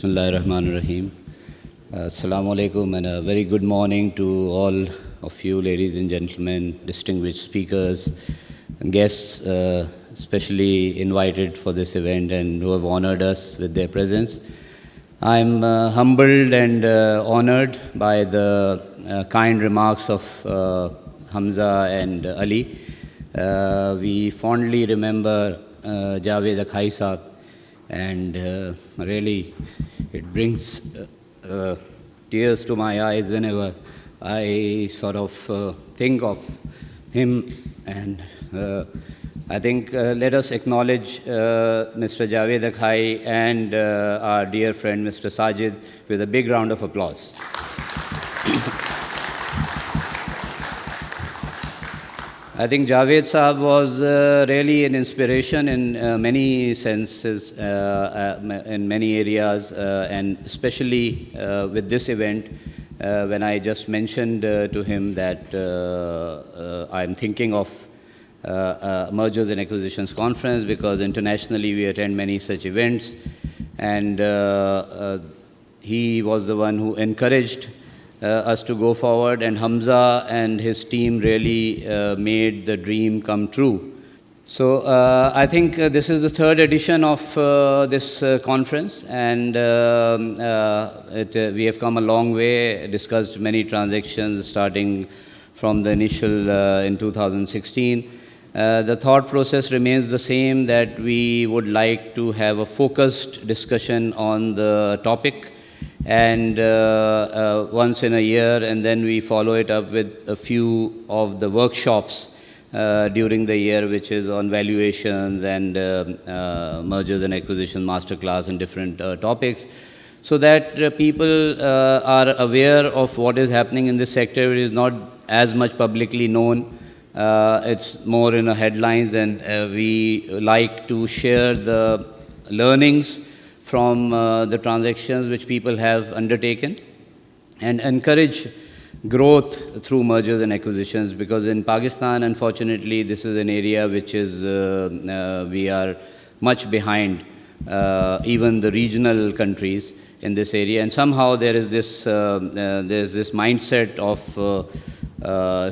Bismillahirrahmanirrahim. Assalamu alaikum and a very good morning to all of you, ladies and gentlemen, distinguished speakers, and guests, especially invited for this event and who have honored us with their presence. I'm humbled and honored by the kind remarks of Hamza and Ali. We fondly remember Javed Akhai Saab, and really it brings tears to my eyes whenever I sort of think of him. And I think let us acknowledge Mr. Javed Akhai and our dear friend Mr. Sajid with a big round of applause. I think Javed Saab was really an inspiration in many senses, in many areas, and especially with this event, when I just mentioned to him that I'm thinking of Mergers and Acquisitions Conference, because internationally we attend many such events, and he was the one who encouraged us to go forward, and Hamza and his team really made the dream come true. So I think this is the third edition of this conference, and we have come a long way, discussed many transactions starting from the initial in 2016. The thought process remains the same, that we would like to have a focused discussion on the topic, and once in a year, and then we follow it up with a few of the workshops during the year, which is on valuations and mergers and acquisition masterclass and different topics, so that people are aware of what is happening in this sector. It is not as much publicly known. It's more in the headlines, and we like to share the learnings from the transactions which people have undertaken, and encourage growth through mergers and acquisitions, because in Pakistan, unfortunately, this is an area which is, we are much behind even the regional countries in this area, and somehow there is this, there's this mindset of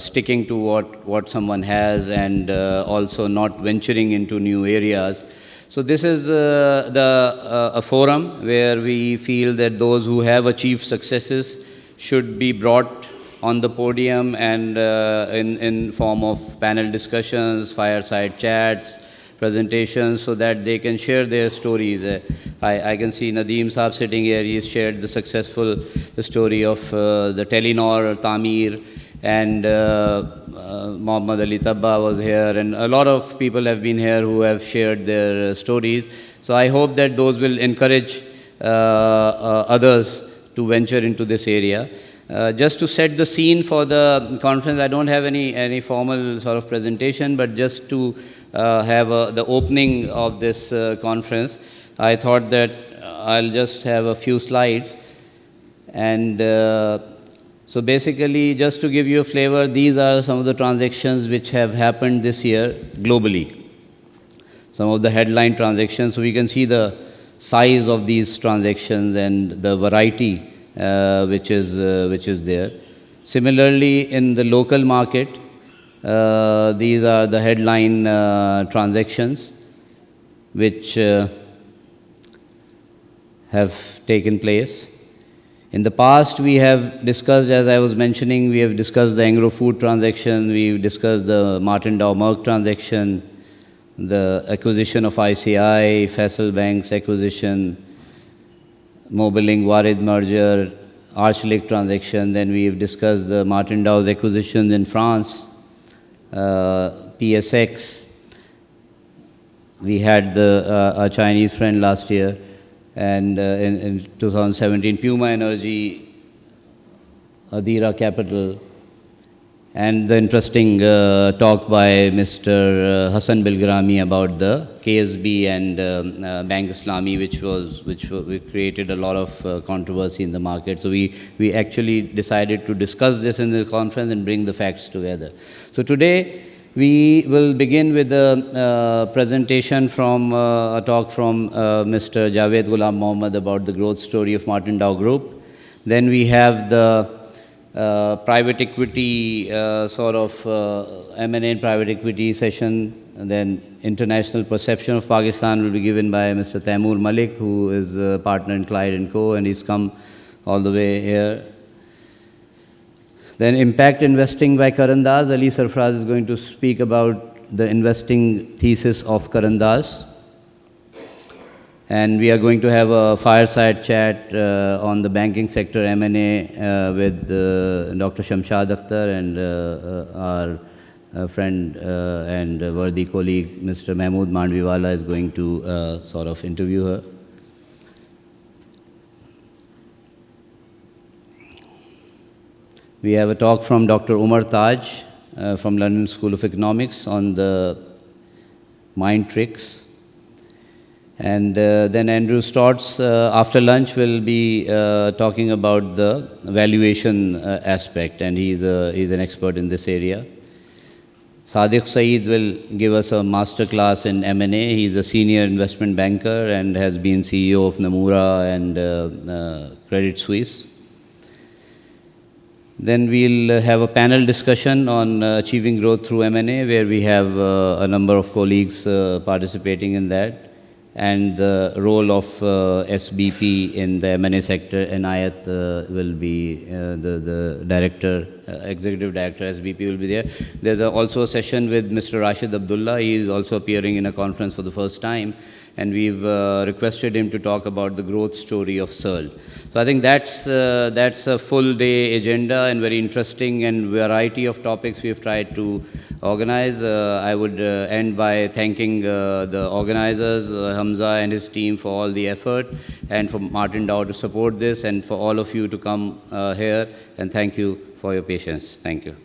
sticking to what someone has, and also not venturing into new areas. So this is a forum where we feel that those who have achieved successes should be brought on the podium, and in form of panel discussions, fireside chats, presentations, so that they can share their stories. I can see Nadeem Saab sitting here. He has shared the successful story of the Telenor, Tamir, and Muhammad Ali Tabba was here, and a lot of people have been here who have shared their stories. So I hope that those will encourage others to venture into this area. Just to set the scene for the conference, I don't have any formal sort of presentation, but just to have the opening of this conference, I thought that I'll just have a few slides. And so basically, just to give you a flavor, these are some of the transactions which have happened this year globally. Some of the headline transactions, so we can see the size of these transactions and the variety which is there. Similarly, in the local market, these are the headline transactions which have taken place. In the past, we have discussed, as I was mentioning, we have discussed the Angro Food transaction, we've discussed the Martin Dow Merck transaction, the acquisition of ICI, Faisal Bank's acquisition, Mobilink Warid merger, Archlick transaction. Then we've discussed the Martin Dow's acquisitions in France, PSX. We had a Chinese friend last year. And in 2017, Puma Energy, Adira Capital, and the interesting talk by Mr. Hassan Bilgrami about the KSB and Bank Islami, which created a lot of controversy in the market. So we actually decided to discuss this in the conference and bring the facts together. So today We will begin with a presentation from a talk from Mr. Javed Ghulam Mohammed about the growth story of Martin Dow Group. Then we have the private equity M&A and private equity session. And then international perception of Pakistan will be given by Mr. Taimur Malik, who is a partner in Clyde & Co. and he's come all the way here. Then impact investing by Karan Das. Ali Sarfraz is going to speak about the investing thesis of Karan Das. And we are going to have a fireside chat on the banking sector M&A with Dr. Shamshad Akhtar and our friend and worthy colleague, Mr. Mahmood Mandviwala, is going to sort of interview her. We have a talk from Dr. Umar Taj from London School of Economics on the mind tricks. And then Andrew Stotts, after lunch, will be talking about the valuation aspect, and he's an expert in this area. Sadiq Saeed will give us a master class in M&A. He's a senior investment banker and has been CEO of Nomura and Credit Suisse. Then we'll have a panel discussion on achieving growth through M&A, where we have a number of colleagues participating in that, and the role of SBP in the M&A sector. Inayat will be the director, executive director, SBP will be there. There's also a session with Mr. Rashid Abdullah. He is also appearing in a conference for the first time, and we've requested him to talk about the growth story of Searle. So I think that's a full day agenda and very interesting and variety of topics we've tried to organize. I would end by thanking the organizers, Hamza and his team, for all the effort, and for Martin Dow to support this, and for all of you to come here, and thank you for your patience. Thank you.